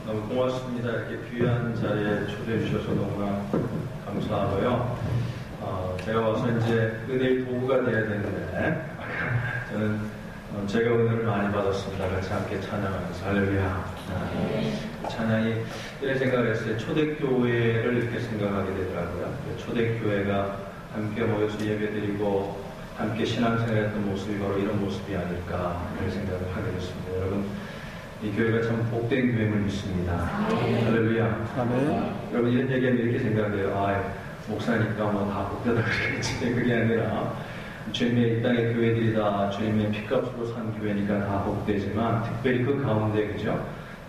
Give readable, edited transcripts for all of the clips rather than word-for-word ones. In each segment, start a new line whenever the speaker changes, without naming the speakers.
너무 고맙습니다. 이렇게 귀한 자리에 초대해 주셔서 너무나 감사하고요. 제가 와서 이제 은혜의 도구가 되어야 되는데 저는 제가 은혜를 많이 받았습니다. 같이 함께 찬양하면서 할렐루야. 찬양이 이런 생각을 했어요. 초대교회를 이렇게 생각하게 되더라고요. 초대교회가 함께 모여서 예배드리고 함께 신앙생활했던 모습이 바로 이런 모습이 아닐까 이런 생각을 하게 됐습니다. 여러분, 이 교회가 참 복된 교회임을 믿습니다. 할렐루야.
아멘.
여러분, 이런 얘기하면 이렇게 생각해요. 목사니까 뭐 다 복되다 그러겠지. 그게 아니라 주님의 이 땅의 교회들이 다 주님의 핏값으로 산 교회니까 다 복되지만 특별히 그 가운데 그죠?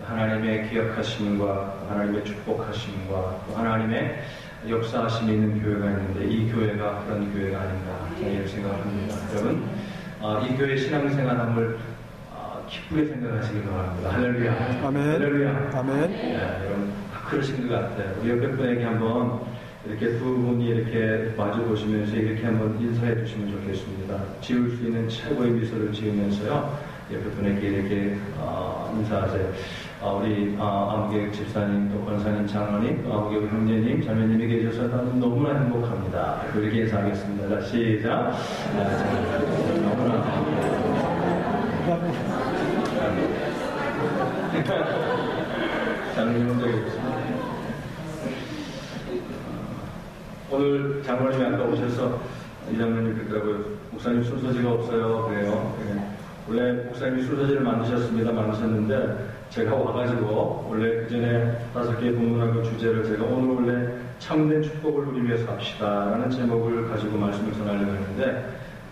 하나님의 기억하심과 하나님의 축복하심과 또 하나님의 역사하심이 있는 교회가 있는데 이 교회가 그런 교회가 아닌가 저는 이렇게 생각합니다. 여러분, 이 교회 신앙생활함을 기쁘게 생각하시길 바랍니다. 할렐루야.
아멘.
할렐루야.
아멘.
네, 여러분 다 그러신 것 같아요. 우리 옆에 분에게 한번 이렇게 두 분이 이렇게 마주 보시면서 이렇게 한번 인사해 주시면 좋겠습니다. 지을 수 있는 최고의 미소를 지으면서요. 옆에 분에게 이렇게 인사하세요. 우리 아무개 집사님, 또 권사님, 장로님, 또 아무개 형제님, 자매님이 계셔서 나는 너무나 행복합니다. 그렇게 인사하겠습니다. 자, 시작. 너무나 장로님 혼자 계십니다. 오늘 장로님이 아까 오셔서 이 장로님이 그러더라고요. 목사님 순서지가 없어요. 그래요. 네. 원래 목사님이 순서지를 만드셨는데 제가 와가지고 원래 그 전에 5개의 본문하고 주제를 제가 오늘 원래 참된 축복을 누리며 삽시다 라는 제목을 가지고 말씀을 전하려고 했는데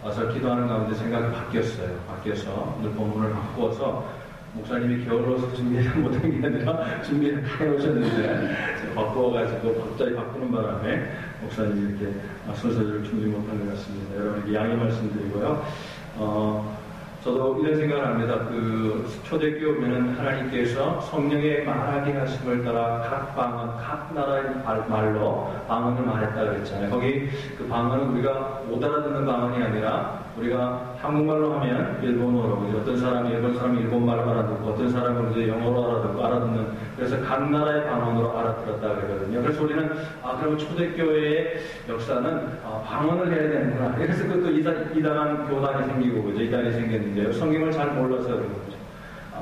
와서 기도하는 가운데 생각이 바뀌어서 오늘 본문을 바꾸어서 목사님이 게을러서 준비를 못한 게 아니라 준비를 해놓으셨는데 제가 바꾸어가지고 갑자기 바꾸는 바람에 목사님이 이렇게 순서지를 준비 못한 것 같습니다. 여러분에게 양해 말씀드리고요. 저도 이런 생각을 합니다. 그 초대교회는 하나님께서 성령의 말하게 하심을 따라 각 방언, 각 나라의 말로 방언을 말했다 그랬잖아요. 거기 그 방언은 우리가 못 알아듣는 방언이 아니라 우리가 한국말로 하면 일본어로, 어떤 사람이 일본말로 알아듣고 어떤 사람은 이제 영어로 알아듣는 그래서 각 나라의 방언으로 알아들었다 그러거든요. 그래서 우리는 그러면 초대교회의 역사는 방언을 해야 되는구나. 그래서 그것도 이단한 교단이 생기고 그죠? 이단이 생겼는데요. 성경을 잘 몰라서 그런 거죠.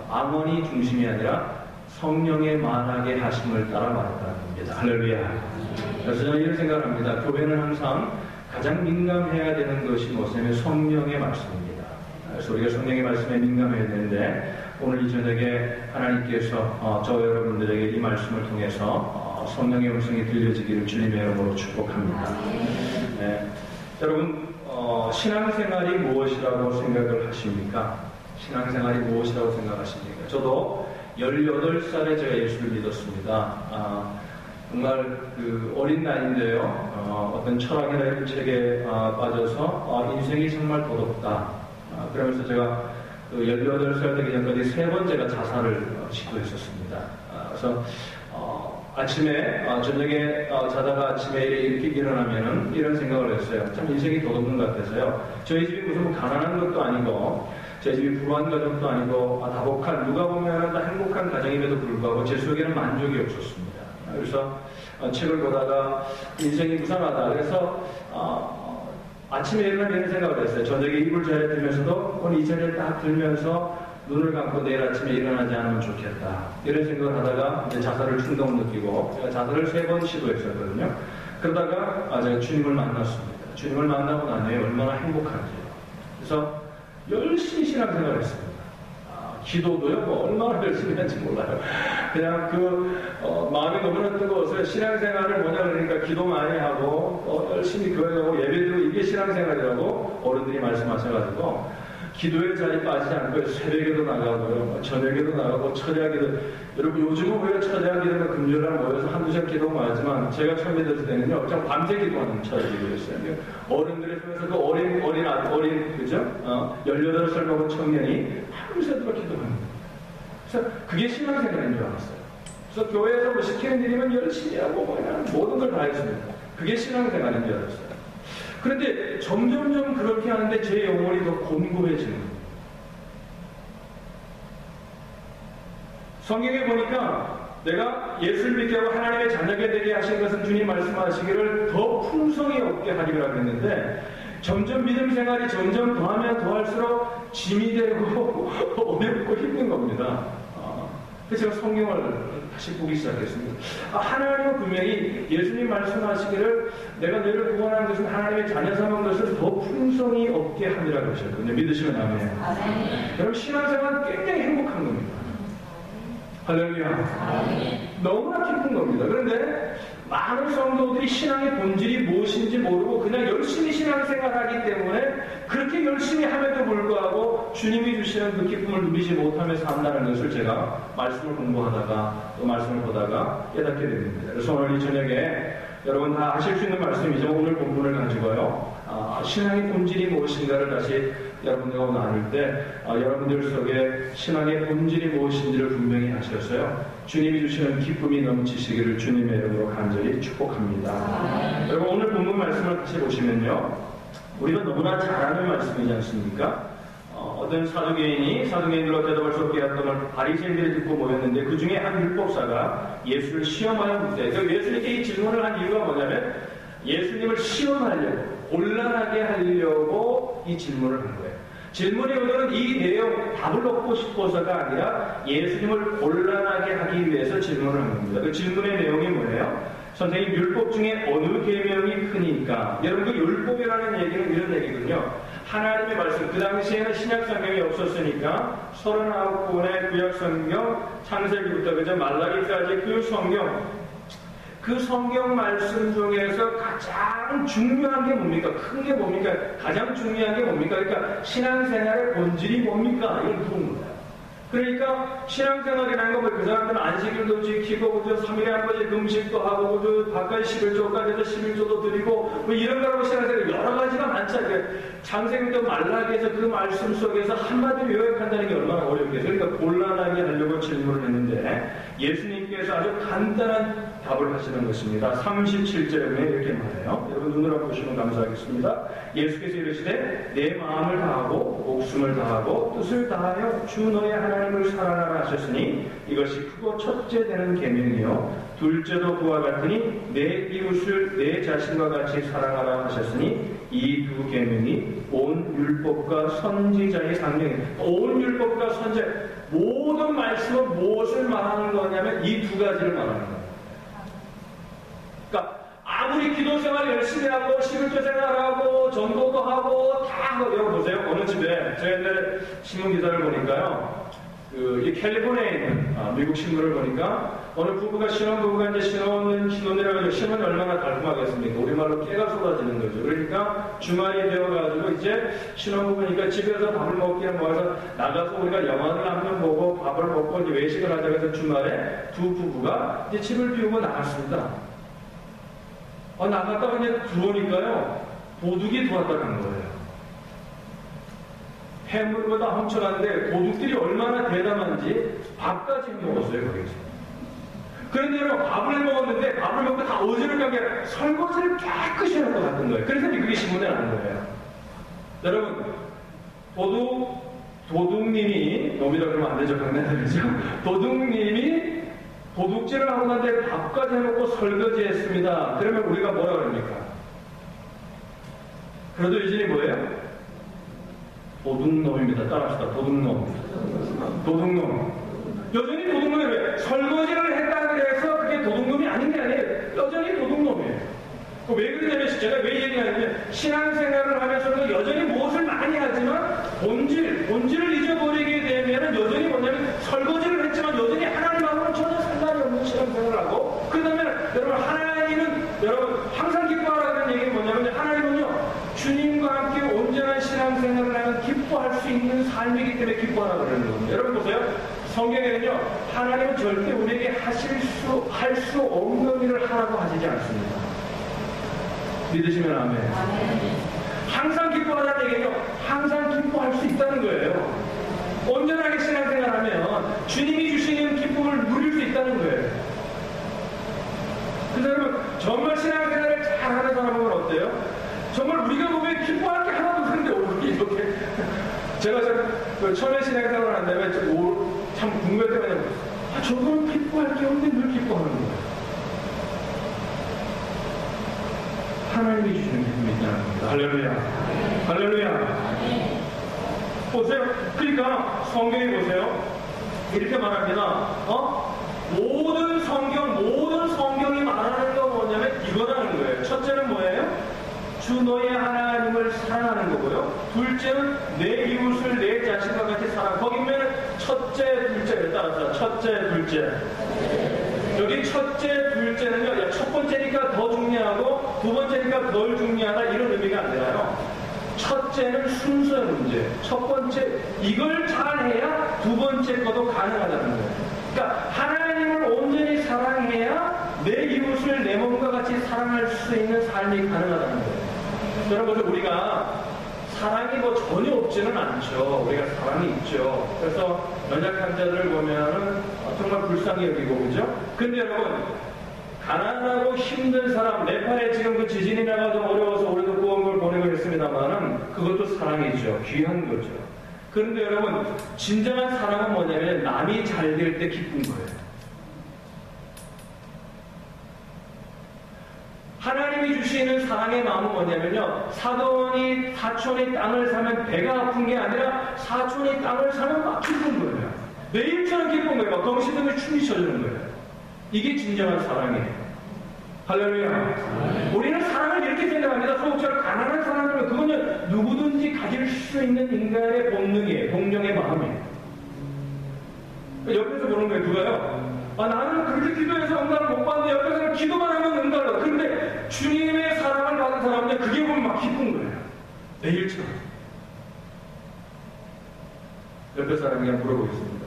방언이 중심이 아니라 성령의 말하게 하심을 따라 말했다는 겁니다. 할렐루야. 그래서 저는 이런 생각을 합니다. 교회는 항상 가장 민감해야 되는 것이 무엇이냐면 성령의 말씀입니다. 그래서 우리가 성령의 말씀에 민감해야 되는데 오늘 이 저녁에 하나님께서 저와 여러분들에게 이 말씀을 통해서 성령의 음성이 들려지기를 주님의 이름으로 축복합니다. 네. 여러분 신앙생활이 무엇이라고 생각을 하십니까? 신앙생활이 무엇이라고 생각하십니까? 저도 18살에 제가 예수를 믿었습니다. 정말 그 어린 나이인데요. 어떤 철학이라는 책에 빠져서 인생이 정말 도덕다. 그러면서 제가 그 18살 되기 전까지 3번 제가 자살을 시도했었습니다. 그래서 아침에 저녁에 자다가 아침에 이렇게 일어나면은 이런 생각을 했어요. 참 인생이 도덕는 것 같아서요. 저희 집이 무슨 가난한 것도 아니고 제 집이 불우한 가정도 아니고 다복한 누가 보면은 다 행복한 가정임에도 불구하고 제 속에는 만족이 없었습니다. 그래서 책을 보다가 인생이 무상하다. 그래서 아침에 일어나면 이런 생각을 했어요. 저녁에 이불 자리에 들면서도 오늘 이 자리에 딱 들면서 눈을 감고 내일 아침에 일어나지 않으면 좋겠다. 이런 생각을 하다가 이제 자살을 충동을 느끼고 제가 자살을 3번 시도했었거든요. 그러다가 제가 주님을 만났습니다. 주님을 만나고 나니 얼마나 행복한지요. 그래서 열심히 신앙생활을 했습니다. 기도도요, 뭐 얼마나 열심히 했는지 몰라요. 그냥 마음이 너무나 뜨거워서 신앙생활을 뭐냐 그러니까 기도 많이 하고, 열심히 교회 가고 예배드리고 이게 신앙생활이라고 어른들이 말씀하셔가지고, 기도의 자리에 빠지지 않고 새벽에도 나가고요, 저녁에도 나가고, 철야기도, 여러분 요즘은 왜 철야기도나 금요일날 모여서 한두 시간 기도만 하지만, 제가 처음 믿었을 때는요, 그냥 밤새 기도하는 철야기도였어요. 어른들이 통해서 그 어린, 그죠? 18살 먹은 청년이 밤새도록 기도합니다. 그래서 그게 신앙생활인 줄 알았어요. 그래서 교회에서 뭐 시키는 일이면 열심히 하고 그냥 모든 걸 다 했습니다. 그게 신앙생활인 줄 알았어요. 그런데 점점점 그렇게 하는데 제 영혼이 더 곤고해지는 거예요. 성경에 보니까 내가 예수를 믿게 하고 하나님의 자녀가 되게 하신 것은 주님 말씀하시기를 더 풍성히 얻게 하리라 그랬는데 점점 믿음 생활이 점점 더하면 더할수록 짐이 되고 어렵고 힘든 겁니다. 그래서 제가 성경을 다시 보기 시작했습니다. 하나님은 분명히 예수님 말씀하시기를 내가 너희를 구원한 것은 하나님의 자녀 삼은 것을 더 풍성히 얻게 하리라고 하셨거든요. 믿으시면 아멘. 여러분 신앙생활은 굉장히 행복한 겁니다. 할렐루야. 너무나 기쁜 겁니다. 그런데 많은 성도들이 신앙의 본질이 무엇인지 모르고 그냥 열심히 신앙생활하기 때문에 그렇게 열심히 함에도 불구하고 주님이 주시는 그 기쁨을 누리지 못하면서 산다는 것을 제가 말씀을 공부하다가 또 말씀을 보다가 깨닫게 됩니다. 그래서 오늘 이 저녁에 여러분 다 아실 수 있는 말씀이죠. 오늘 본문을 가지고요. 신앙의 본질이 무엇인가를 다시 여러분들과 나눌 때 여러분들 속에 신앙의 본질이 무엇인지를 분명히 하셔서요. 주님이 주시는 기쁨이 넘치시기를 주님의 이름으로 간절히 축복합니다. 여러분 오늘 본문 말씀을 다시 보시면요. 우리가 너무나 잘 아는 말씀이지 않습니까? 어떤 사두개인들로 대답할 수 없게 했던 바리새인들이 듣고 모였는데 그 중에 한 율법사가 예수를 시험하여 묻되 예수님께 이 질문을 한 이유가 뭐냐면 예수님을 시험하려고 곤란하게 하려고 이 질문을 한 거예요. 질문의 의도는 이 내용 답을 얻고 싶어서가 아니라 예수님을 곤란하게 하기 위해서 질문을 한 겁니다. 그 질문의 내용이 뭐예요? 선생님 율법 중에 어느 계명이 크니까? 여러분 그 율법이라는 얘기는 이런 얘기군요. 하나님의 말씀, 그 당시에는 신약성경이 없었으니까 39권의 구약성경, 창세기부터 그저 말라기까지 그 성경 말씀 중에서 가장 중요한 게 뭡니까? 큰 게 뭡니까? 가장 중요한 게 뭡니까? 그러니까 신앙생활의 본질이 뭡니까? 이걸 묻는 거예요. 그러니까 신앙생활이라는 건 그 사람들은 안식일도 지키고 3일에 한 번씩 금식도 하고 바깥 11조까지 해서 11조도 드리고 이런 거라고 신앙생활 여러 가지가 많잖아요. 창세기부터 말라기에서 그 말씀 속에서 한마디로 요약한다는 게 얼마나 어렵겠어요. 그러니까 곤란하게 하려고 질문을 했는데 예수님께서 아주 간단한 답을 하시는 것입니다. 37절에 보면 이렇게 말해요. 여러분 눈으로 보시면 감사하겠습니다. 예수께서 이르시되 내 마음을 다하고 목숨을 다하고 뜻을 다하여 주 너의 하나님을 사랑하라 하셨으니 이것이 크고 첫째 되는 계명이요 둘째도 그와 같으니 내 이웃을 내 자신과 같이 사랑하라 하셨으니 이 두 계명이 온 율법과 선지자의 강령이에요. 온 율법과 선지자 모든 말씀은 무엇을 말하는 거냐면 이 두 가지를 말하는 거예요. 그러니까 아무리 기도 생활 열심히 하고 11조 생활하고 전도도 하고 다 하고 여러분 보세요. 어느 집에 제가 옛날에 신문 기사를 보니까요. 이 캘리포니아에 있는 미국 신문을 보니까 어느 부부가 신혼부부가 이제 신혼이라고 신혼이 얼마나 달콤하겠습니까? 우리말로 깨가 쏟아지는 거죠. 그러니까 주말이 되어가지고 이제 신혼부부니까 집에서 밥을 먹기는 뭐해서 나가서 우리가 영화를 한 편 보고 밥을 먹고 이제 외식을 하자고 해서 주말에 두 부부가 이제 집을 비우고 나갔습니다. 나갔다가 이제 들어오니까요 도둑이 들어왔다 간 거예요. 해물보다 훔쳐갔는데 도둑들이 얼마나 대담한지 밥까지 먹었어요 거기서. 그런데 여러분 밥을 먹었는데 밥을 먹고 다 어지럽게 게 설거지를 깨끗이 해놓고 갔던 거예요. 그래서 그게 신문에 나는 거예요. 여러분 도둑님이 놈이라 그러면 안 되죠. 강남이죠. 도둑님이 도둑질을 하고 난데 밥까지 해놓고 설거지했습니다. 그러면 우리가 뭐라 그럽니까? 그래도 이진이 뭐예요? 도둑놈입니다. 따라합시다. 도둑놈. 여전히 도둑놈이 왜? 설거지를 했다 그래서 그게 도둑놈이 아닌 게 아니에요. 여전히 도둑놈이에요. 왜 그러냐면 제가 왜 얘기하냐면 신앙생활을 하면서도 여전히 무엇을 많이 하지만 본질을 잊어버리게 되면 여전히 뭐냐면 설거지를 했지만 여전히 하나님하고는 전혀 상관이 없는 신앙생활을 하고 그 다음에 여러분 하나님은 여러분 항상 기뻐하라는 얘기는 뭐냐면 하나님은요 주님과 함께 온전한 신앙생활을 하면 기뻐할 수 있는 삶이기 때문에 기뻐하라고 그러는 겁니다. 여러분 보세요. 성경에는요 하나님은 절대 우리에게 할 수 없는 일을 하라고 하시지 않습니다. 믿으시면 아멘. 항상 기뻐하라는 얘기는요 항상 기뻐할 수 있다는 거예요. 온전하게 신앙생활하면 주님이 주시는 기쁨을 누릴 수 있다는 거예요. 그래서 여러분 정말 신앙생활을 잘하는 사람은 어때요? 정말 우리가 보면 기뻐할 게 하나도 없는데 우리 이렇게 제가 처음에 신앙생활을 한다면 참 궁금했더니 저분 기뻐할 게 없는데 늘 기뻐하는 거예요. 하나님이 주시는 기쁨이 있다는 겁니다. 할렐루야. 할렐루야. 보세요. 그러니까 성경에 보세요. 이렇게 말합니다. 모든 성경이 말하는 건 뭐냐면 이거라는 거예요. 첫째는 뭐예요? 주 너의 하나님을 사랑하는 거고요. 둘째는 내 이웃을 내 자신과 같이 사랑. 거기면 첫째, 둘째를 따라서 첫째, 둘째. 여기 첫째, 둘째는요. 첫 번째니까 더 중요하고 두 번째니까 덜 중요하다 이런 의미가 안 되나요? 첫째는 순서의 문제. 첫 번째 이걸 잘해야 두 번째 것도 가능하다는 거예요. 그러니까 하나님을 온전히 사랑해야 내 이웃을 내 몸과 같이 사랑할 수 있는 삶이 가능하다는 거예요. 여러분, 우리가 사랑이 뭐 전혀 없지는 않죠. 우리가 사랑이 있죠. 그래서 연약한 자들을 보면은 정말 불쌍히 여기고, 그죠? 근데 여러분, 가난하고 힘든 사람, 네팔에 지금 그 지진이 나가 좀 어려워서 우리도 구원을 보내고 했습니다만은 그것도 사랑이죠. 귀한 거죠. 그런데 여러분, 진정한 사랑은 뭐냐면 남이 잘 될 때 기쁜 거예요. 하나님이 주시는 사랑의 마음은 뭐냐면요. 사촌이 땅을 사면 배가 아픈 게 아니라 사촌이 땅을 사면 막 기쁜 거예요. 내일처럼 기쁜 거예요. 막 덩실덩실 춤이 춰주는 거예요. 이게 진정한 사랑이에요. 할렐루야. 우리는 사랑을 이렇게 생각합니다. 소극적으로 가난한 사랑을 그거는 누구든지 가질 수 있는 인간의 본능이에요. 동정의 마음이에요. 옆에서 보는 거예요. 누가요? 나는 그렇게 기도해서 응답을 못 받는데 옆에서는 기도만 하면 응답을. 그런데 주님의 사랑을 받은 사람은 그게 보면 막 기쁜 거예요. 내일처럼. 옆에 사람에게 물어보겠습니다.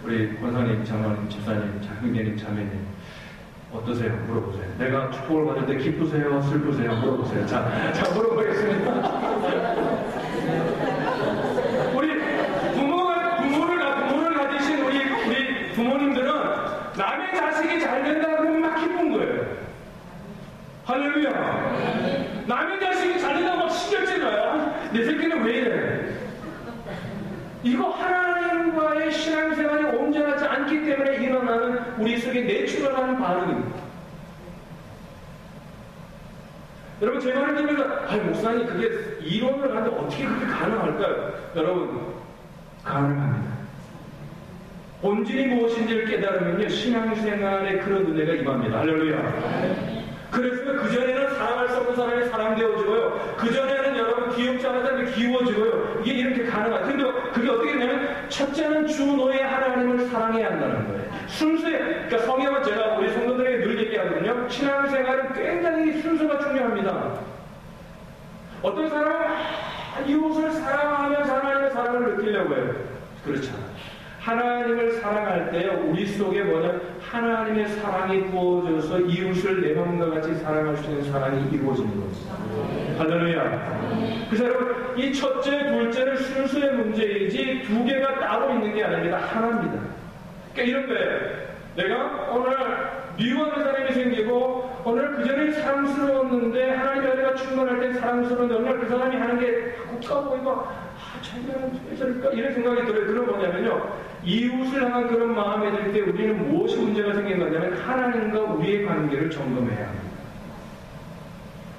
우리 권사님, 장로님, 집사님, 형제님, 자매님 어떠세요? 물어보세요. 내가 축복을 받을 때 기쁘세요? 슬프세요? 물어보세요. 자 물어보겠습니다. 우리 부모를 가지신 우리 부모님들은 남의 자식이 잘 된다 그러면 막 기쁜 거예요. 할렐루야. 남의 자식이 잘 된다고 막 신경질나요. 내 새끼는 왜 이래? 이거 하나님과의 신앙생활이 온전하지 않기 때문에 일어나는 우리 속에 내추럴한 반응입니다. 여러분, 제 말을 들으면서 목사님 그게 이론을 하는데 어떻게 그렇게 가능할까요? 여러분, 가능합니다. 본질이 무엇인지를 깨달으면요, 신앙생활에 그런 은혜가 임합니다. 할렐루야. 그래서 그전에는 사랑할 수 없는 사람이 사랑되어지고요. 그전에는 여러분 귀엽지 않은 사람이 귀여워지고요. 이게 이렇게 가능한. 근데 그게 어떻게 되냐면, 첫째는 주 너의 하나님을 사랑해야 한다는 거예요. 순수해. 그러니까 성경은 제가 우리 성도들에게 늘 얘기하거든요. 신앙생활은 굉장히 순서가 중요합니다. 어떤 사람은 이웃을 사랑하면서 하나님의 사랑을 느끼려고 해요. 그렇지 않아요. 하나님을 사랑할 때 우리 속에 뭐냐면 하나님의 사랑이 부어져서 이웃을 내 마음과 같이 사랑할 수 있는 사랑이 이루어지는 겁니다. 할렐루야. 그래서 여러분, 이 첫째, 둘째는 순수의 문제이지 두 개가 따로 있는 게 아닙니다. 하나입니다. 그러니까 이런 거예요. 내가 오늘 미워하는 사람이 생기고 오늘 그전에 사랑스러웠는데 하나님의 은혜가 충만할 때 사랑스러운데 오늘 그 사람이 하는 게 국가 보이고 자기는 왜 저럴까 이런 생각이 들어요. 그건 뭐냐면요, 이웃을 향한 그런 마음이 들 때 우리는 무엇이 문제가 생긴 거냐면 하나님과 우리의 관계를 점검해야 합니다.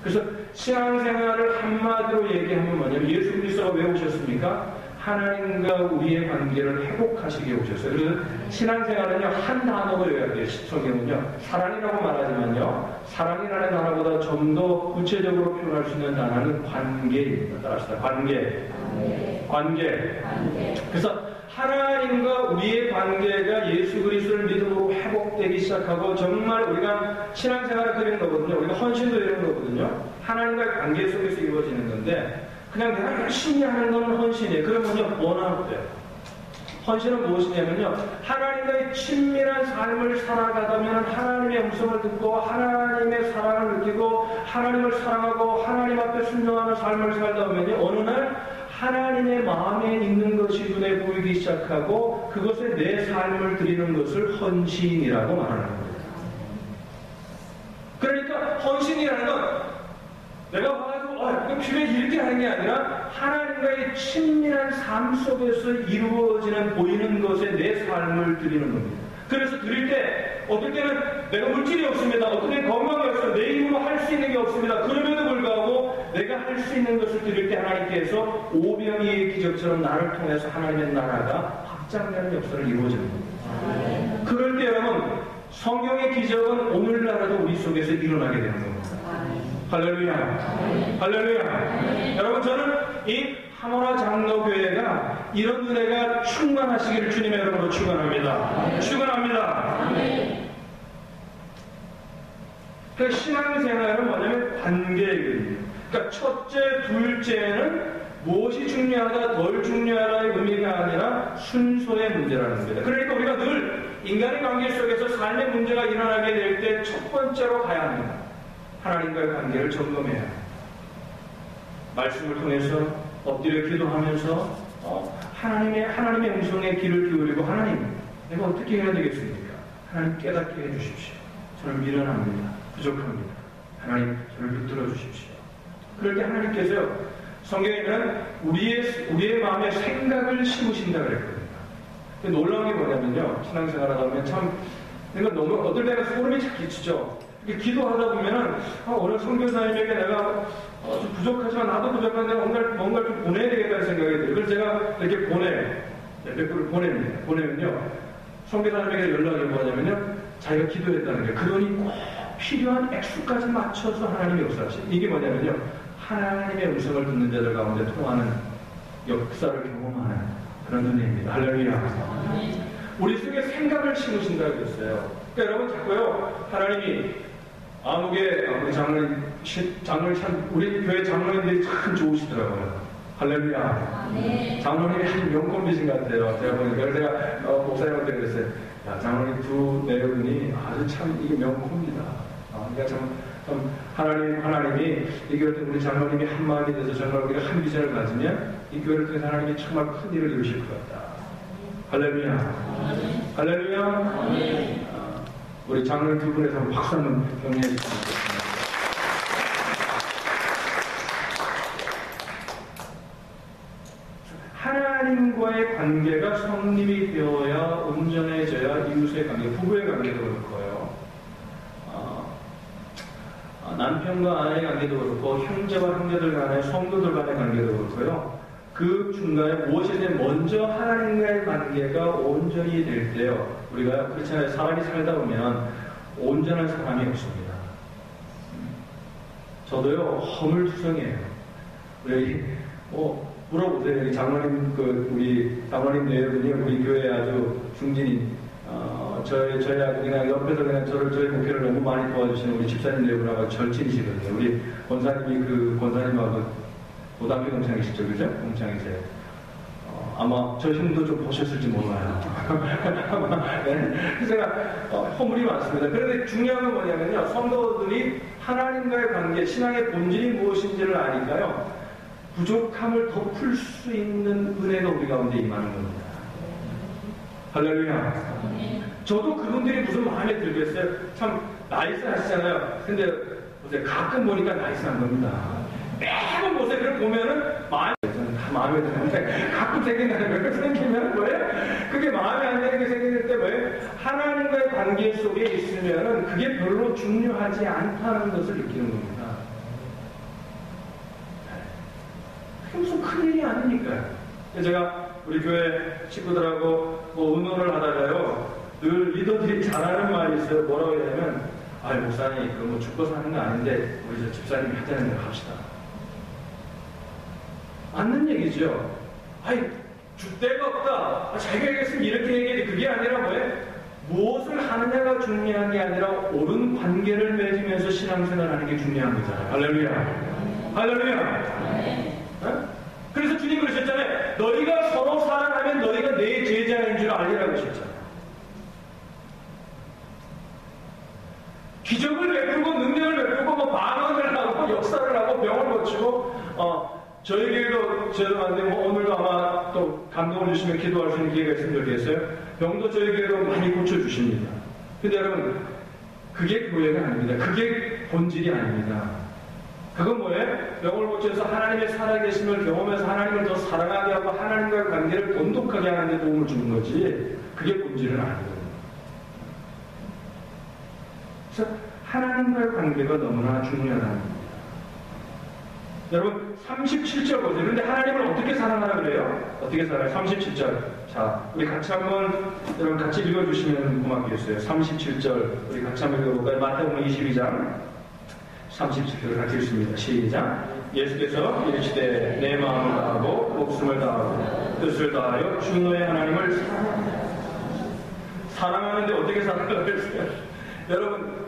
그래서 신앙생활을 한마디로 얘기하면 뭐냐면 예수 그리스도가 왜 오셨습니까? 하나님과 우리의 관계를 회복하시게 오셨어요. 그래서 신앙생활은요, 한 단어로 요약돼요. 성경은요, 사랑이라고 말하지만요, 사랑이라는 단어보다 좀 더 구체적으로 표현할 수 있는 단어는 관계입니다. 따라합시다. 관계. 그래서 하나님과 우리의 관계가 예수 그리스도를 믿음으로 회복되기 시작하고, 정말 우리가 신앙생활을 그리는 거거든요. 우리가 헌신도 이런 거거든요. 하나님과의 관계 속에서 이루어지는 건데, 그냥 내가 열심히 하는 건 헌신이에요. 그러면요, 번아웃돼요. 헌신은 무엇이냐면요, 하나님과의 친밀한 삶을 살아가다면 하나님의 음성을 듣고 하나님의 사랑을 느끼고 하나님을 사랑하고 하나님 앞에 순종하는 삶을 살다 보면요, 어느 날 하나님의 마음에 있는 것이 눈에 보이기 시작하고 그것에 내 삶을 드리는 것을 헌신이라고 말하는 겁니다. 그러니까 헌신이라는 건 내가 봐가지고 이거 필요해 이렇게 하는 게 아니라 하나님과의 친밀한 삶 속에서 이루어지는 보이는 것에 내 삶을 드리는 겁니다. 그래서 드릴 때 어떨 때는 내가 물질이 없습니다. 어떨 때는 건강이 없어요. 내 힘으로 할 수 있는 게 없습니다. 그럼에도 불구하고 내가 할 수 있는 것을 드릴 때 하나님께서 오병이의 기적처럼 나를 통해서 하나님의 나라가 확장되는 역사를 이루어지는 겁니다. 그럴 때 여러분, 성경의 기적은 오늘날에도 우리 속에서 일어나게 되는 겁니다. 할렐루야. 할렐루야. 여러분, 저는 이 하모나 장로교회가 이런 은혜가 충만하시기를 주님의 이름으로 축원합니다. 축원합니다. 그 신앙생활은 뭐냐면 관계예요. 그러니까 첫째, 둘째는 무엇이 중요하다, 덜 중요하다의 의미가 아니라 순서의 문제라는 겁니다. 그러니까 우리가 늘 인간의 관계 속에서 삶의 문제가 일어나게 될 때 첫 번째로 가야 합니다. 하나님과의 관계를 점검해야 합니다. 말씀을 통해서 엎드려 기도하면서 하나님의 음성에 귀를 기울이고 하나님, 내가 어떻게 해야 되겠습니까? 하나님 깨닫게 해주십시오. 저는 미련합니다. 부족합니다. 하나님, 저를 붙들어 주십시오. 그럴 때 하나님께서요, 성경에는 우리의 마음에 생각을 심으신다 그랬거든요. 놀라운 게 뭐냐면요, 신앙생활 하다 보면 참, 내가 너무, 어떨 때는 소름이 착 끼치죠. 기도하다 보면은, 오늘 선교사님에게 내가 좀 부족하지만, 나도 부족한데 뭔가 좀 보내야 되겠다는 생각이 들어요. 그래서 제가 이렇게 몇 글을 보냅니다. 보내면요, 선교사님에게 연락이 뭐냐면요, 자기가 기도했다는 거예요. 그러니 꼭 필요한 액수까지 맞춰서 하나님이 역사하시죠. 이게 뭐냐면요, 하나님의 음성을 듣는 자들 가운데 통하는 역사를 경험하는 그런 은혜입니다. 할렐루야. 우리 속에 생각을 심으신다고 했어요. 그러니까 여러분, 자꾸요, 하나님이 우리 장로님 참, 우리 교회 장로님들이 참 좋으시더라고요. 할렐루야. 장로님이 한 명콤이신 것 같아요. 제가 보니까. 그래서 제가 목사님한테 그랬어요. 야, 장로님 두 내분이 아주 참 이게 명콤이다. 그러니까 참 하나님이 이 교회 때 우리 장로님이 한 마음이 돼서 정말 우리가 한 비전을 가지면 이 교회를 통해서 하나님이 정말 큰 일을 이루실 것 같다. 할렐루야. 할렐루야. 우리 장로님 두 분에서 한번 박수 한번 격려해 주시면 좋겠습니다. 하나님과의 관계가 성립이 되어야 온전해져야 이웃의 관계, 부부의 관계도 그렇고요. 남편과 아내의 관계도 그렇고, 형제와 형제들 간의, 성도들 간의 관계도 그렇고요. 그 중간에 무엇이든 먼저 하나님과의 관계가 온전히 될 때요, 우리가 그렇잖아요. 사람이 살다 보면 온전한 사람이 없습니다. 저도요, 허물투성이에요. 우리 물어보세요. 장로님, 우리 장로님 네분이 우리 교회 아주 중진인, 저희 아주 그냥 옆에서 그냥 저희 목회를 너무 많이 도와주시는 우리 집사님 네분하고 절친이시거든요. 우리 권사님이 권사님하고 고등학교 동창이시죠, 그죠? 동창이세요. 아마 저 형도 좀 보셨을지 몰라요. 네. 그래서 제가 허물이 많습니다. 그런데 중요한 건 뭐냐면요, 성도들이 하나님과의 관계, 신앙의 본질이 무엇인지를 아니까요, 부족함을 덮을 수 있는 은혜가 우리 가운데 임하는 겁니다. 할렐루야. 저도 그분들이 무슨 마음에 들겠어요? 참 나이스하시잖아요. 근데 보세요, 가끔 보니까 나이스한 겁니다. 매번 보세요. 그걸 보면은 저는 다 마음에 드는데 가끔 생긴다는 거예요. 생기면 뭐예요? 그게 마음에 안 드는 게 생길 때 뭐예요? 하나님과의 관계 속에 있으면은 그게 별로 중요하지 않다는 것을 느끼는 겁니다. 무슨 큰일이 아니니까요. 제가 우리 교회 친구들하고 의논을 하다가요, 늘 리더들이 잘하는 말이 있어요. 뭐라고 하냐면, 목사님, 그거 죽고 사는 거 아닌데, 우리 저 집사님이 하자는 대로 합시다. 맞는 얘기죠. 줏대가 없다. 자기가 얘기했으면 이렇게 얘기해야지. 그게 아니라 뭐예요? 무엇을 하느냐가 중요한 게 아니라 옳은 관계를 맺으면서 신앙생활 하는 게 중요한 거잖아요. 할렐루야. 할렐루야. 그래서 주님 그러셨잖아요. 너희가 서로 사랑하면 너희가 내 제자인 줄 알리라고 하셨잖아요. 기적을 베풀고 능력을 베풀고 방언을 하고 역사를 하고 병을 고치고 저희 교회도 죄송한데 오늘도 아마 또 감동을 주시면 기도할 수 있는 기회가 있으면 좋겠어요. 병도 저희 교회도 많이 고쳐주십니다. 근데 여러분, 그게 교회가 아닙니다. 그게 본질이 아닙니다. 그건 뭐예요? 병을 고쳐서 하나님의 살아계심을 경험해서 하나님을 더 사랑하게 하고 하나님과의 관계를 돈독하게 하는 데 도움을 주는 거지, 그게 본질은 아니거든요. 하나님과의 관계가 너무나 중요하다는 겁니다. 여러분 37절 보세요. 그런데 하나님을 어떻게 사랑하라 그래요? 어떻게 살아요? 37절. 자, 우리 같이 한번 여러분 같이 읽어주시면 고맙겠어요. 37절 우리 같이 한번 읽어볼까요? 마태복음 22장 37절 같이 읽습니다. 시작. 예수께서 이르시되 내 마음을 다하고 목숨을 다하고 뜻을 다하여 주 너의 하나님을 사랑하는데 어떻게 사랑하라 그랬어요? 여러분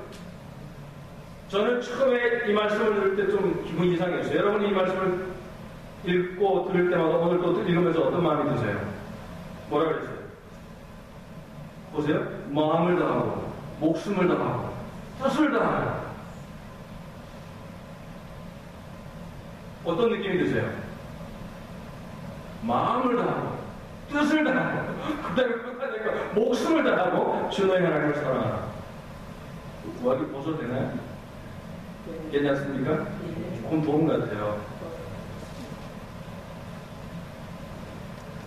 저는 처음에 이 말씀을 들을 때 좀 기분이 이상했어요. 여러분이 이 말씀을 읽고 들을 때마다 오늘 또 읽으면서 어떤 마음이 드세요? 뭐라 그랬어요? 보세요. 마음을 다하고 목숨을 다하고 뜻을 다하고 어떤 느낌이 드세요? 마음을 다하고 뜻을 다하고 그 다음에 끝까지 목숨을 다하고 주 너의 하나님을 사랑하라. 구하기 벗어도 되나요? 괜찮습니까? 조금 좋은 것 같아요.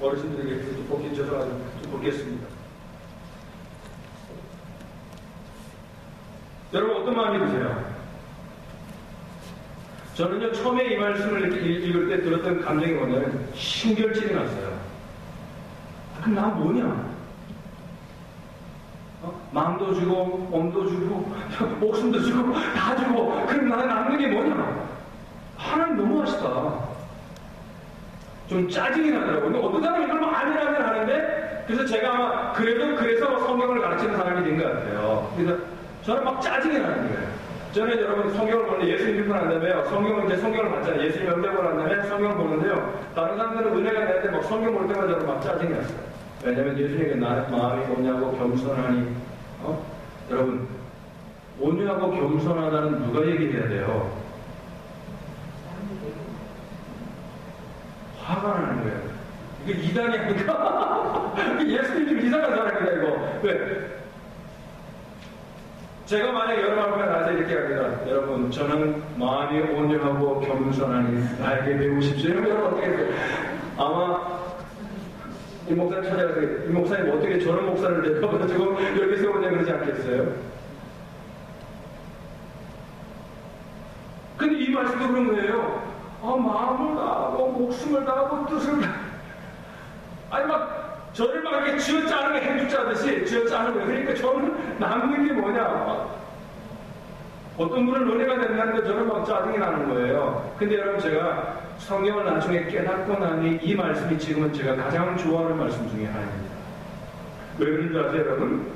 어르신들에게 좀 보기 죄송하지만 좀 보겠습니다. 여러분 어떤 마음이 드세요? 저는요 처음에 이 말씀을 이렇게 읽을 때 들었던 감정이 뭐냐면 신결질이 났어요. 그럼 난 뭐냐? 마음도 주고 몸도 주고 목숨도 주고 다 주고 그럼 나는 남는 게 뭐냐? 하나님 너무하시다. 좀 짜증이 나더라고요. 근데 어떤 사람은 이걸 아니라면 하는데 그래서 제가 아마 그래서 성경을 가르치는 사람이 된 것 같아요. 그래서 저는 막 짜증이 나는 거예요. 저는 여러분 성경을 보는데 예수님 비판한다며요. 성경을 봤잖아요. 예수님 영접을 한다면 성경을 보는데요. 다른 사람들은 은혜가 나는데 막 성경 볼 때마다 저는 막 짜증이 났어요. 왜냐면 예수님에게 나의 마음이 뭐냐고 겸손하니 여러분 온유하고 겸손하다는 누가 얘기해야 돼요? 화가 나는 거예요. 이거 이단이 아닌가? 예수님 좀 이상한 사람이다 이거. 왜? 제가 만약 여러분 앞에 나와서 이렇게 합니다. 여러분 저는 마음이 온유하고 겸손하니 나에게 배우십시오. 여러분 어떻게 해요? 아마 이 목사님 찾아가서 이 목사님 어떻게 저런 목사를 데려가지고 여기 세우냐 그러지 않겠어요? 근데 이 말씀도 그런 거예요. 마음을 다하고 목숨을 다하고 뜻을 다하고 아니 막 저를 막 이렇게 쥐어짜는 행주짜듯이 쥐어짜는 거예요. 그러니까 저는 남는 게 뭐냐? 어떤 분은 은혜가 된다는데 저는 막 짜증이 나는 거예요. 근데 여러분 제가 성경을 나중에 깨닫고 나니 이 말씀이 지금은 제가 가장 좋아하는 말씀 중에 하나입니다. 왜 그런 줄 아세요 여러분?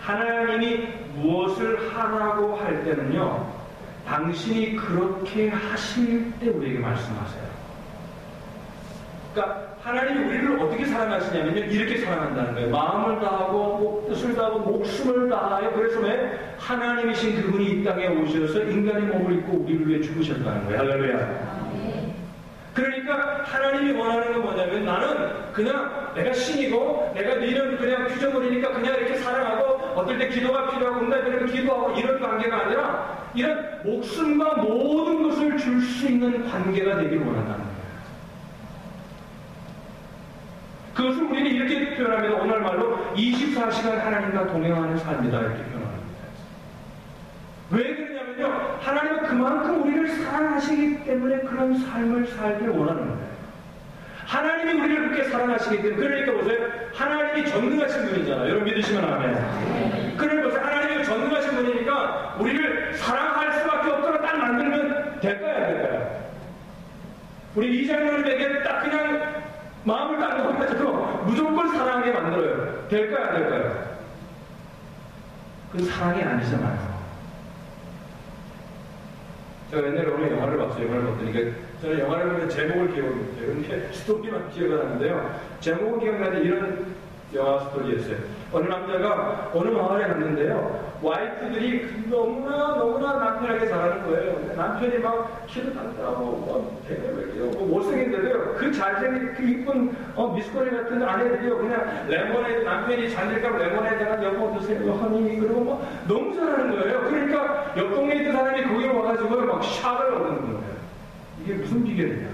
하나님이 무엇을 하라고 할 때는요 당신이 그렇게 하실 때 우리에게 말씀하세요. 그러니까 하나님이 우리를 어떻게 사랑하시냐면요 이렇게 사랑한다는 거예요. 마음을 다하고 뜻을 다하고 목숨을 다하여 그래서 왜 하나님이신 그분이 이 땅에 오셔서 인간의 몸을 입고 우리를 위해 죽으셨다는 거예요. 할렐루야. 그러니까 하나님이 원하는 건 뭐냐면 나는 그냥 내가 신이고 내가 너희는 그냥 규정물이니까 그냥 이렇게 사랑하고 어떨 때 기도가 필요하고 응답되면 기도하고 이런 관계가 아니라 이런 목숨과 모든 것을 줄 수 있는 관계가 되길 원한다는 거예요. 그것을 우리는 이렇게 표현합니다. 오늘 말로 24시간 하나님과 동행하는 삶이다 이렇게 표현합니다. 왜 그러냐면요 하나님은 그만큼 우리를 사랑하시기 때문에 그런 삶을 살길 원하는 거예요. 하나님이 우리를 그렇게 사랑하시기 때문에 그러니까 보세요 하나님이 전능하신 분이잖아요. 여러분 믿으시면 아멘. 그러니까 보세요 하나님이 전능하신 분이니까 우리를 사랑할 수밖에 없도록 딱 만들면 될까요 안 될까요? 우리 이장님에게 딱 그냥 마음을 딱 넣어가지고 무조건 사랑하게 만들어요. 될까요 안 될까요? 그건 사랑이 아니잖아요. 제가 옛날에 오늘 영화를 봤어요. 영화를 봤더니 저는 영화를 보면 제목을 기억을 못해요. 근데 스토리만 기억을 하는데요. 제목은 기억나는데 이런 영화 스토리였어요. 어느 남자가 어느 마을에 갔는데요. 와이프들이 너무나 남편에게 잘하는 거예요. 근데 남편이 막 키도 단단하고 되게 못생긴데도요. 그 잘생긴 그 이쁜 미숫가루 같은 아내들이요. 그냥 레몬에드 남편이 잔일감 레몬에드가 여보 드세요. 허니 그리고 막 너무 잘하는 거예요. 그러니까 옆 동네에 있던 사람이 거기로 와가지고 막 샥을 얻는 거예요. 이게 무슨 비결이냐.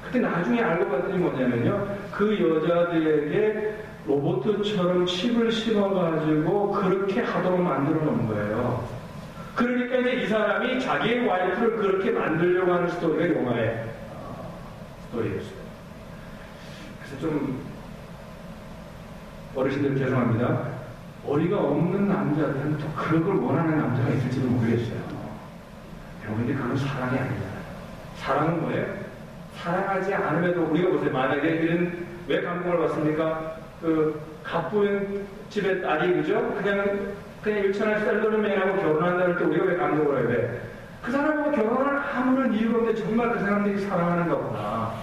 그때 나중에 알고 봤더니 뭐냐면요. 그 여자들에게 로봇처럼 칩을 심어가지고 그렇게 하도록 만들어 놓은 거예요. 그러니까 이제 이 사람이 자기의 와이프를 그렇게 만들려고 하는 스토리가 영화의 스토리였어요. 그래서 좀 어르신들 죄송합니다. 머리가 없는 남자들은 또 그런 걸 원하는 남자가 있을지도 모르겠어요. 여러분들 그건 사랑이 아니잖아요. 사랑은 뭐예요? 사랑하지 않음에도 우리가 보세요. 만약에 이런 왜 감동을 받습니까? 그 갑부인 집의 딸이 그죠? 그냥 일천한 셀러리맨하고 결혼한다는 때 우리가 왜 감동을 해요? 왜? 그 사람하고 결혼할 아무런 이유가 없는데 정말 그 사람들이 사랑하는가 보다.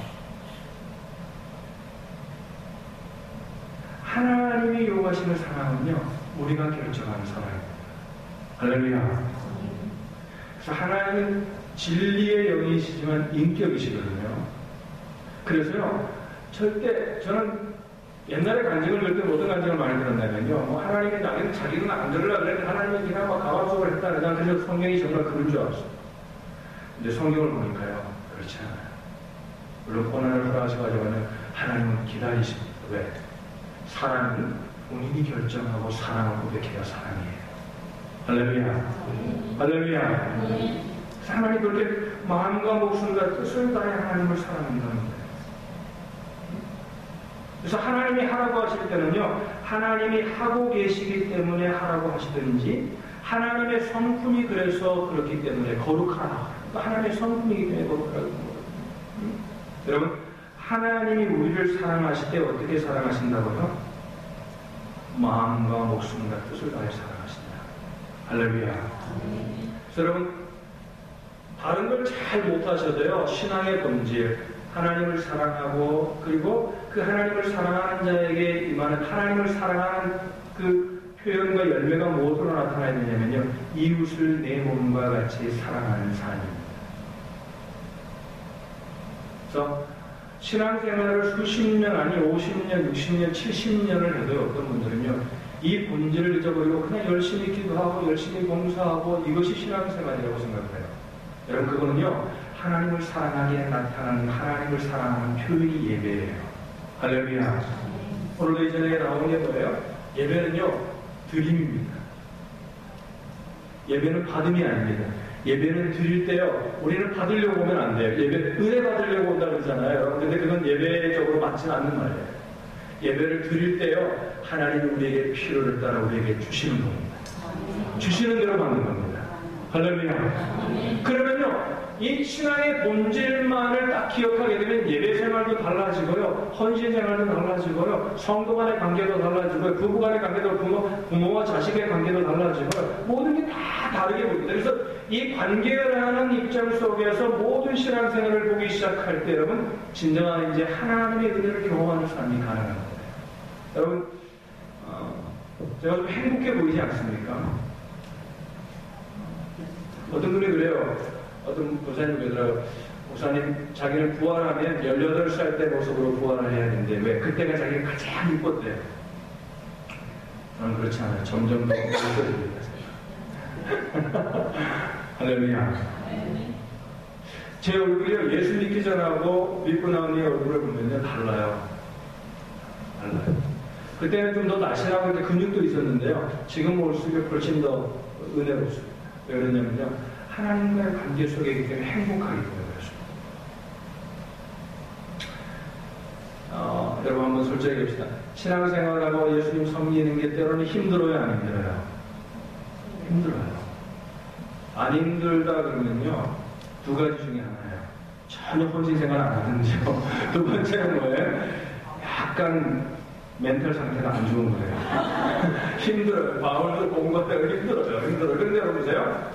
하나님이 요구하시는 사랑은요, 우리가 결정하는 사랑입니다. 할렐루야. 그래서 하나님은 진리의 영이시지만 인격이시거든요. 그래서요, 절대 저는 옛날에 간증을 들 때 모든 간증을 많이 들었냐면요, 뭐 하나님이 나는 자기는 안 들으려고 그랬는데 하나님이 그냥 막 가만속을 했다. 그냥 그래서 성경이 정말 그런 줄 알았어요. 근데 성경을 보니까요, 그렇지 않아요. 물론 고난을 허락하셔가지고는 하나님은 기다리십니다. 왜? 사랑은 본인이 결정하고 사랑을 고백해야 사랑이에요. 할렐루야. 할렐루야. 그래서 하나님 그렇게 마음과 목숨과 뜻을 다해 하나님을 사랑한다는 거예요. 그래서 하나님이 하라고 하실 때는요, 하나님이 하고 계시기 때문에 하라고 하시든지, 하나님의 성품이 그래서 그렇기 때문에 거룩하라. 하나님의 성품이기 때문에 거룩하라고. 여러분, 하나님이 우리를 사랑하실 때 어떻게 사랑하신다고요? 마음과 목숨과 뜻을 다해 사랑하신다. 할렐루야. 그래서 여러분, 다른 걸 잘 못하셔도요, 신앙의 본질, 하나님을 사랑하고, 그리고 그 하나님을 사랑하는 자에게 임하는 하나님을 사랑하는 그 표현과 열매가 무엇으로 나타나야 되냐면요, 이웃을 내 몸과 같이 사랑하는 삶입니다. 그래서 신앙생활을 수십 년, 아니 50년, 60년, 70년을 해도 어떤 분들은요, 이 본질을 잊어버리고 그냥 열심히 기도하고 열심히 봉사하고 이것이 신앙생활이라고 생각해요. 여러분, 그거는요, 하나님을 사랑하기에 나타나는 하나님을 사랑하는 표현이 예배예요. 할렐루야. 오늘도 이전에 나온 게 뭐예요? 예배는요, 드림입니다. 예배는 받음이 아닙니다. 예배는 드릴 때요, 우리는 받으려고 오면 안 돼요. 예배, 은혜 받으려고 온다 그러잖아요. 여러분, 근데 그건 예배적으로 맞지는 않는 말이에요. 예배를 드릴 때요, 하나님이 우리에게 필요를 따라 우리에게 주시는 겁니다. 주시는 대로 받는 겁니다. 할렐루야. 그러면요, 이 신앙의 본질만을 딱 기억하게 되면 예배 생활도 달라지고요, 헌신 생활도 달라지고요, 성도 간의 관계도 달라지고요, 부부 간의 관계도 부모와 자식의 관계도 달라지고요, 모든 게 다 다르게 보입니다. 그래서 이 관계라는 입장 속에서 모든 신앙생활을 보기 시작할 때 여러분, 진정한 이제 하나님의 은혜를 경험하는 삶이 가능한 거예요. 여러분, 제가 좀 행복해 보이지 않습니까? 어떤 분이 그래요. 어떤 목사님이 그러더라고요. 목사님, 자기는 부활하면 18살 때 모습으로 부활을 해야 되는데 왜? 그때가 자기가 가장 이뻤대요. 저는 그렇지 않아요. 점점 더 이뻐집니다. 할렐루야. 제 얼굴이요, 예수 믿기 전하고 믿고 나온 이 얼굴을 보면요, 달라요. 달라요. 그때는 좀 더 날씬하고 근육도 있었는데요, 지금 올수록 훨씬 더 은혜롭습니다. 왜 그러냐면요, 하나님과의 관계 속에 있기 때문에 행복하기 때문에 그렇습니다. 여러분, 한번 솔직히 합시다. 신앙생활하고 예수님 섬기는 게 때로는 힘들어요, 안 힘들어요? 힘들어요. 안 힘들다 그러면요, 두 가지 중에 하나예요. 전혀 헌신 생활 안 하든지요. 두 번째는 뭐예요? 약간 멘탈 상태가 안 좋은 거예요. 힘들어요. 마음을 공부하다가 힘들어요. 그런데 여러분 보세요.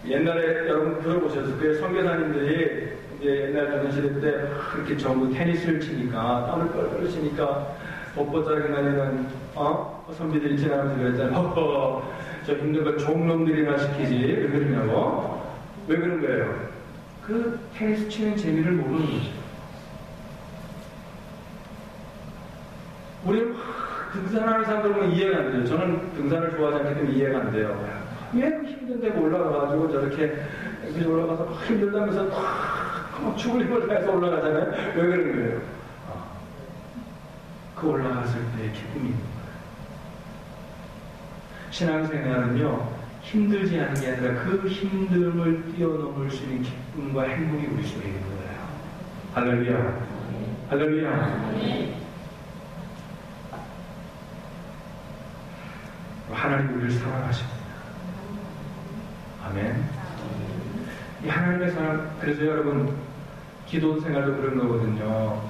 옛날에 여러분 들어보셨을 거예요. 선교사님들이 이제 옛날 전시대 때 그렇게 전부 테니스를 치니까, 땀을 뻘뻘 치니까, 벚꽃자락에 다니는, 선비들이 지나면서 그랬잖아요. 저 힘든 걸 종놈들이나 시키지. 왜 그러냐고? 왜 그런 거예요? 그 테니스 치는 재미를 모르는 거죠. 우리는 등산하는 사람들 보면 이해가 안 돼요. 저는 등산을 좋아하지 않기 때문에 이해가 안 돼요. 왜 힘든데 올라가가지고 저렇게 올라가서 막 힘들다면서 막 죽을 힘을 다해서 올라가잖아요. 왜 그런 거예요? 그 올라갔을 때의 기쁨이 있는 거예요. 신앙생활은요, 힘들지 않은 게 아니라 그 힘듦을 뛰어넘을 수 있는 기쁨과 행복이 우리 속에 있는 거예요. 할렐루야. 할렐루야. 하나님 우리를 사랑하십니다. 아멘. 이 하나님의 사랑, 그래서 여러분, 기도 생활도 그런 거거든요.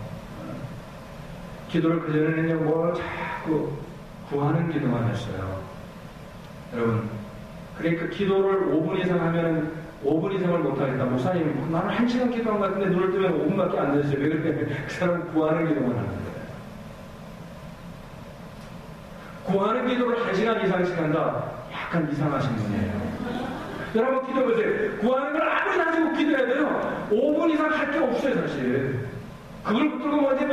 기도를 그전에는요, 뭘 자꾸 구하는 기도만 했어요. 여러분, 그러니까 기도를 5분 이상 하면 5분 이상을 못하겠다. 목사님, 나는 1시간 기도한 것 같은데 눈을 뜨면 5분밖에 안 됐어요. 왜 그래? 그 사람은 구하는 기도만 하는 거예요. 구하는 기도를 1시간 이상씩 한다? 약간 이상하신 분이에요. 여러분 기도해보세요. 구하는 걸 아무리 가지고 기도해야 돼요. 5분 이상 할 게 없어요, 사실. 그걸 붙들고 뭐지,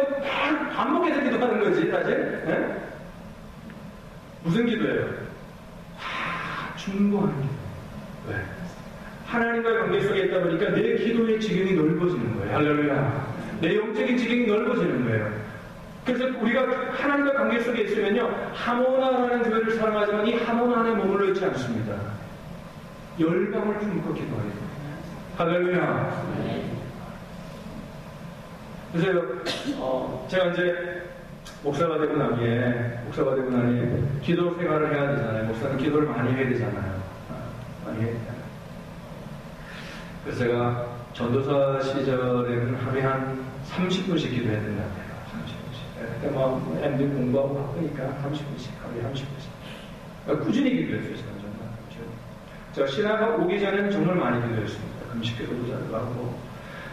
반복해서 기도하는 거지, 사실. 네? 무슨 기도예요? 충고하는 기도. 왜? 하나님과의 관계 속에 있다 보니까 내 기도의 지경이 넓어지는 거예요. 할렐루야. 내 영적인 지경이 넓어지는 거예요. 그래서 우리가 하나님과 관계 속에 있으면요, 하모나라는 교회를 사랑하지만 이 하모나 안에 머물러 있지 않습니다. 열방을 품고 기도해요. 할렐루야. 그래서 제가 이제 목사가 되고 나니 기도 생활을 해야 되잖아요. 목사는 기도를 많이 해야 되잖아요. 많이 해야 되잖아요. 그래서 제가 전도사 시절에는 하루에 한 30분씩 기도해야 된다고 해요. 30분씩. 그때 막 MD 공부하고 바쁘니까 30분씩, 하루에 30분씩. 꾸준히 기도했어요, 저는 정말. 제가 신앙가 오기 전에는 정말 많이 기도했습니다. 금식기도도 잘 하고.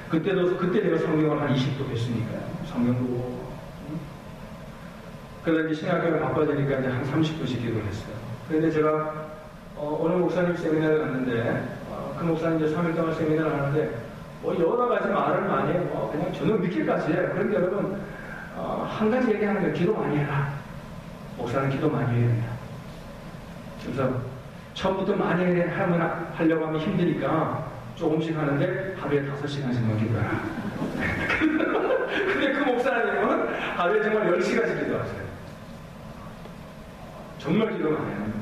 그때 제가 성경을 한 20도 했으니까요. 성경도 보고. 그러다 이제 신학교가 바빠지니까 이제 한 30분씩 기도를 했어요. 그런데 제가 어느 목사님 세미나를 갔는데 그 목사님 이제 3일 동안 세미나를 하는데 여러 가지 말을 많이 해요. 그냥 저녁 늦게까지 해요. 그런데 여러분 한 가지 얘기하는 거예요. 기도 많이 해라. 목사는 기도 많이 해야 된다. 그래서 처음부터 많이 하려고 하면 힘드니까 조금씩 하는데 하루에 5시간씩만 기도해라. 근데 그 목사님은 하루에 정말 10시간씩 기도하세요. 정말 기도 많이 하는 거예요.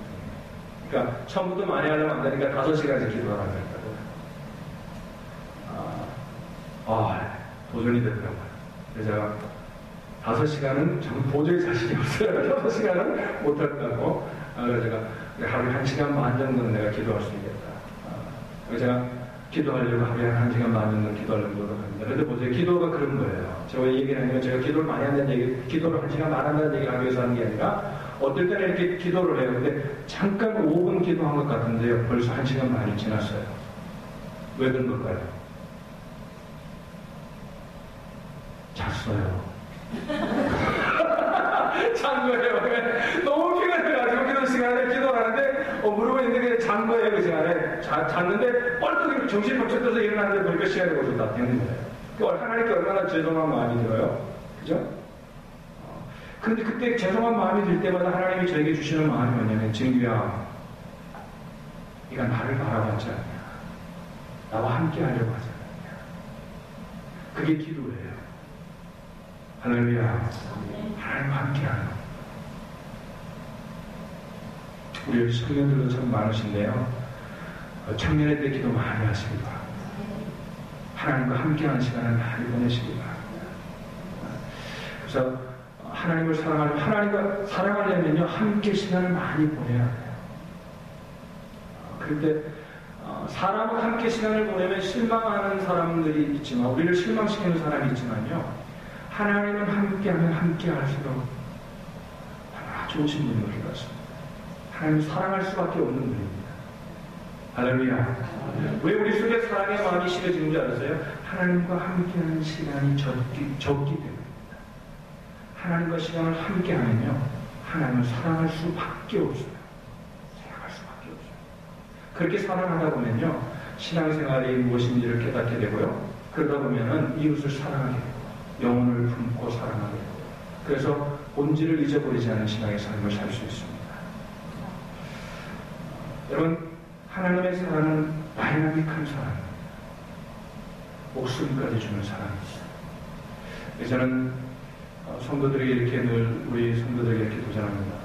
그러니까 처음부터 많이 하려면 안 되니까 5시간씩 기도하라고 했다고. 도전이 되더라고요. 그래서 제가 5시간은 정말 도저히 자신이 없어요. 6시간은 못할 거고. 그래서 제가 하루에 1시간 반 정도는 내가 기도할 수 있겠다. 그래서 제가 기도하려고 하루에 1시간 반 정도 기도하려고 노력합니다. 그런데 보세요. 기도가 그런 거예요. 제가 얘기를 하면 제가 기도를 많이 한다는 얘기, 기도를 1시간 반 한다는 얘기를 하기 위해서 하는 게 아니라 어떨 때는 이렇게 기도를 해요. 근데 잠깐 5분 기도한 것 같은데요. 벌써 1시간 반이 지났어요. 왜 그런 걸까요? 잤어요. 잔 거예요. 너무 피곤해가지고 기도 시간에 기도를 하는데 무릎에 있는 게 잔 거예요. 그 시간에 잤는데 뻘떡 정신이 번쩍 떠서 일어났는데 보니까 시간이 벌써 다 되는 거예요. 그러니까 하나님께 얼마나 죄송한 마음이 들어요. 그죠? 그런데 그때 죄송한 마음이 들 때마다 하나님이 저에게 주시는 마음이 뭐냐면, 진규야, 네가 나를 바라봤지 않냐, 나와 함께 하려고 하지 않냐. 그게 기도예요. 할렐루야. 하나님과 함께 하는 거. 우리 여기 청년들도 참 많으신데요, 청년의 때 기도 많이 하시기 바랍니다. 하나님과 함께 하는 시간을 많이 보내시기 바랍니다. 그래서 하나님을 사랑하려면, 하나님과 사랑하려면요, 함께 시간을 많이 보내야 돼요. 그런데 사람과 함께 시간을 보내면 실망하는 사람들이 있지만, 우리를 실망시키는 사람이 있지만요, 하나님은 함께하면 함께 할수록 얼마나 좋으신 분인 것 같습니다. 하나님을 사랑할 수밖에 없는 분입니다. 할렐루야. 왜 우리 속에 사랑의 마음이 심해지는 줄 알았어요? 하나님과 함께하는 시간이 적기 때문에. 하나님과 시간을 함께 하면요, 하나님을 사랑할 수밖에 없어요. 사랑할 수밖에 없어요. 그렇게 사랑하다 보면요, 신앙생활이 무엇인지를 깨닫게 되고요, 그러다 보면은 이웃을 사랑하게 되고, 영혼을 품고 사랑하게 되고, 그래서 본질을 잊어버리지 않는 신앙의 삶을 살 수 있습니다. 여러분, 하나님의 사랑은 다이나믹한 사랑입니다. 목숨까지 주는 사랑입니다. 그래서 저는 성도들이 이렇게 늘 우리 성도들에게 이렇게 도전합니다.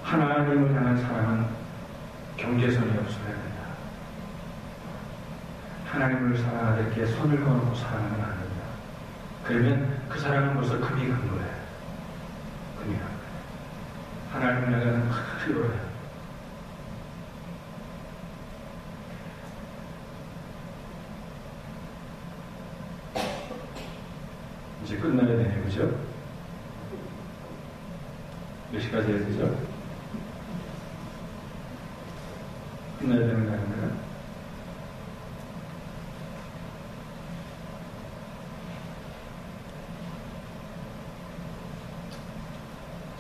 하나님을 향한 사랑은 경계선이 없어야 된다. 하나님을 사랑할 때 선을 거놓고 사랑하면 안 된다. 그러면 그 사랑은 벌써 금이 간 거예요. 금이 간 거예요. 하나님을 향하는 큰 거예요. 이제 끝나야 되네요, 그죠? 몇 시까지 해야 되죠? 끝나야 되는 거 아닌가요?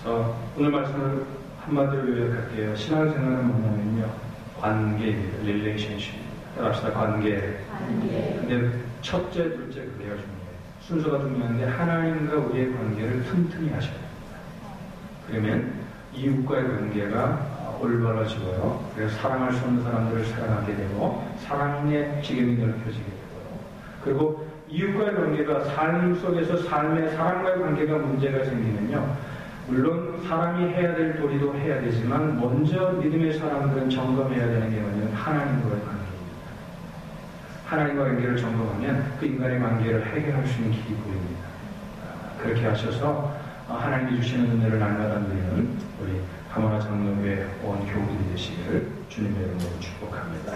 자, 오늘 말씀을 한마디로 요약할게요. 신앙생활은 뭐냐면요, 관계입니다. relationship입니다. 합시다, 관계. 근데 첫째, 둘째 관계가 중요해요. 순서가 중요한데 하나님과 우리의 관계를 튼튼히 하셔야 됩니다. 그러면 이웃과의 관계가 올바라지고요. 그래서 사랑할 수 없는 사람들을 사랑하게 되고 사랑의 지경이 넓혀지게 되고요. 그리고 이웃과의 관계가 삶 속에서 삶의 사람과의 관계가 문제가 생기면요. 물론 사람이 해야 될 도리도 해야 되지만 먼저 믿음의 사람들은 점검해야 되는 게 뭐냐면 하나님과의 관계입니다. 하나님과 관계를 점검하면 그 인간의 관계를 해결할 수 있는 길이 보입니다. 그렇게 하셔서 하나님이 주시는 은혜를 날마다 누리는 우리 가모나 장로교회 온 교우들이 되시기를 주님의 이름으로 축복합니다.